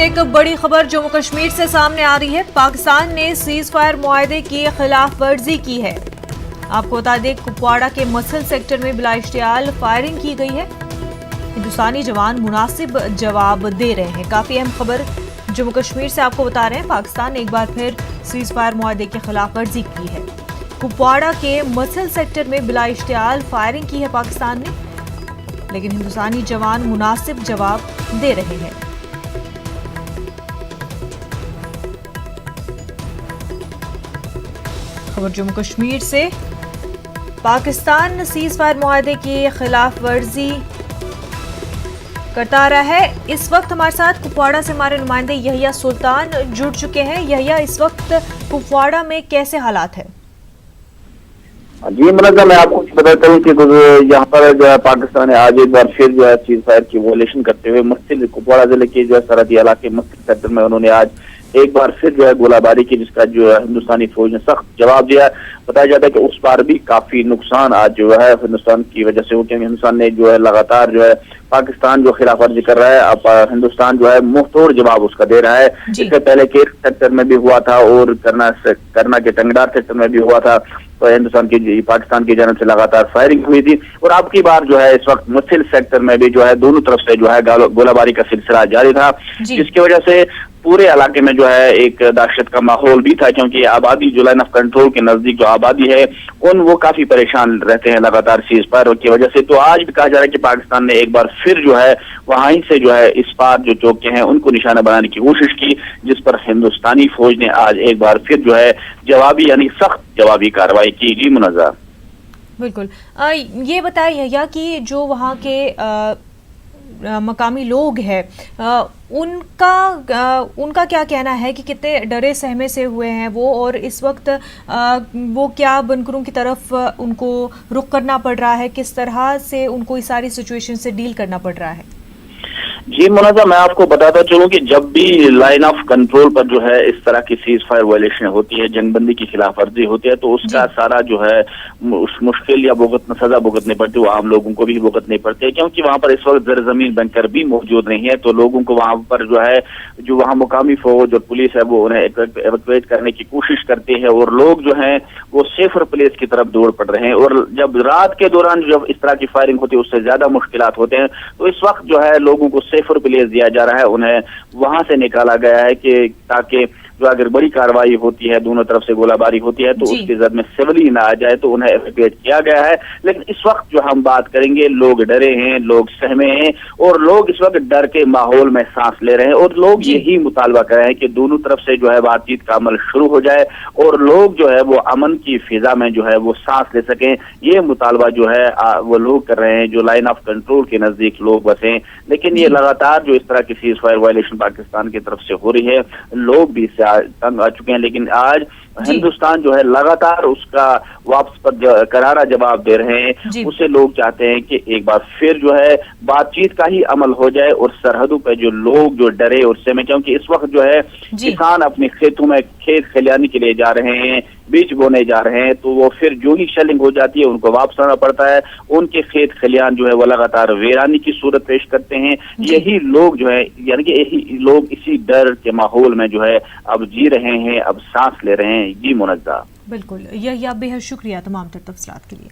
एक बड़ी खबर जम्मू कश्मीर से सामने आ रही है। पाकिस्तान ने सीज फायर मुआहदे की खिलाफ वर्जी की है। आपको बता दें, कुपवाड़ा के मसल सेक्टर में बिला इश्तियाल फायरिंग की गई है। हिंदुस्तानी जवान मुनासिब जवाब दे रहे हैं। काफी अहम खबर जम्मू कश्मीर से आपको बता रहे हैं। पाकिस्तान ने एक बार फिर सीज फायर मुआहदे की खिलाफ वर्जी की है। कुपवाड़ा के मसल सेक्टर में बिला इश्तियाल फायरिंग की है पाकिस्तान ने, लेकिन हिंदुस्तानी जवान मुनासिब जवाब दे रहे हैं। खबर जम्मू कश्मीर से। पाकिस्तान सीज फायर मुआहदे की खिलाफ वर्जी करता रहा है। इस वक्त हमारे साथ कुपवाड़ा से हमारे नुमाइंदे यहिया सुल्तान जुड़ चुके हैं। यहिया, इस वक्त कुपवाड़ा में कैसे हालात है? जी मुनज़्ज़म, मैं आपको बताता हूँ कि यहाँ पर जो है पाकिस्तान ने आज एक बार फिर जो है सीज फायर की वॉयलेशन करते हुए मस्जिद कुपवाड़ा जिले के जो है सरहदी इलाके मस्जिद सेक्टर में उन्होंने आज एक बार फिर जो है गोलाबारी की, जिसका जो है हिंदुस्तानी फौज ने सख्त जवाब दिया। बताया जाता है कि उस बार भी काफी नुकसान आज जो है हिंदुस्तान की वजह से हो, क्योंकि हिंदुस्तान ने जो है लगातार जो है पाकिस्तान जो खिलाफ वर्जी कर रहा है, अब हिंदुस्तान जो है मुंहतोड़ जवाब उसका दे रहा है। इससे पहले केर सेक्टर में भी हुआ था और करना के टंगडार सेक्टर में भी हुआ था, तो हिंदुस्तान की पाकिस्तान की जानब से लगातार फायरिंग हुई थी। और अब की बार जो है इस वक्त मुसिल सेक्टर में भी जो है दोनों तरफ से जो है गोलाबारी का सिलसिला जारी था, जिसकी वजह से पूरे इलाके में जो है एक दहशत का माहौल भी था, क्योंकि आबादी जो लाइन ऑफ कंट्रोल के नजदीक जो आबादी है वो काफी परेशान रहते हैं लगातार सीज फायर की वजह से। तो आज भी कहा जा रहा है कि पाकिस्तान ने एक बार फिर जो है वहां से जो है इस पार जो चौके हैं उनको निशाना बनाने की कोशिश की, जिस पर हिंदुस्तानी फौज ने आज एक बार फिर जो है जवाबी यानी सख्त जवाबी कार्रवाई की। जी मुनज़्ज़म, बिल्कुल। ये बताइए यहिया कि जो वहाँ के मकामी लोग हैं, उनका क्या कहना है कि कितने डरे सहमे से हुए हैं वो, और इस वक्त वो क्या बनकरों की तरफ उनको रुख करना पड़ रहा है, किस तरह से उनको इस सारी सिचुएशन से डील करना पड़ रहा है? जी मुनज़्ज़म, मैं आपको बताता चलूं कि जब भी लाइन ऑफ कंट्रोल पर जो है इस तरह की सीज फायर वायलेशन होती है, जंगबंदी की खिलाफ वर्जी होती है, तो उसका सारा जो है मुश्किल या सजा भुगतनी पड़ती है, वो आम लोगों को भी भुगतनी पड़ती है, क्योंकि वहां पर इस वक्त जमीन बैंकर भी मौजूद नहीं है। तो लोगों को वहां पर जो है जो वहां मुकामी फौज और पुलिस है वो उन्हें एवैक्यूएट करने की कोशिश करती है, और लोग जो है वो सेफर प्लेस की तरफ दौड़ पड़ रहे हैं। और जब रात के दौरान जब इस तरह की फायरिंग होती है उससे ज्यादा मुश्किलात होते हैं, तो इस वक्त जो है लोगों को सेफर प्लेस दिया जा रहा है, उन्हें वहां से निकाला गया है कि ताकि जो अगर बड़ी कार्रवाई होती है, दोनों तरफ से गोलाबारी होती है, तो उसकी जद में सिविल ना आ जाए, तो उन्हें एवैक्यूएट किया गया है। लेकिन इस वक्त जो हम बात करेंगे, लोग डरे हैं, लोग सहमे हैं, और लोग इस वक्त डर के माहौल में सांस ले रहे हैं, और लोग यही मुतालबा कर रहे हैं कि दोनों तरफ से जो है बातचीत का अमल शुरू हो जाए और लोग जो है वो अमन की फिजा में जो है वो सांस ले सकें। ये मुतालबा जो है वो लोग कर रहे हैं जो लाइन ऑफ कंट्रोल के नजदीक लोग बसे। लेकिन ये लगातार जो इस तरह की सीज फायर वायलेशन पाकिस्तान की तरफ से हो रही है, लोग भी तंग आ चुके हैं। लेकिन आज हिंदुस्तान जो है लगातार उसका वापस पर करारा जवाब दे रहे हैं। उसे लोग चाहते हैं कि एक बार फिर जो है बातचीत का ही अमल हो जाए, और सरहदों पे जो लोग जो डरे उससे में, क्योंकि इस वक्त जो है किसान अपने खेतों में खेत खलियाने के लिए जा रहे हैं, बीज बोने जा रहे हैं, तो वो फिर जो ही शेलिंग हो जाती है उनको वापस आना पड़ता है। उनके खेत खलियान जो है वो लगातार वीरानी की सूरत पेश करते हैं। यही लोग जो है यानी कि यही लोग इसी डर के माहौल में जो है अब जी रहे हैं, अब सांस ले रहे हैं। जी मुनज़्ज़म, बिल्कुल। यह बेहद शुक्रिया तमाम तफसीलात के लिए।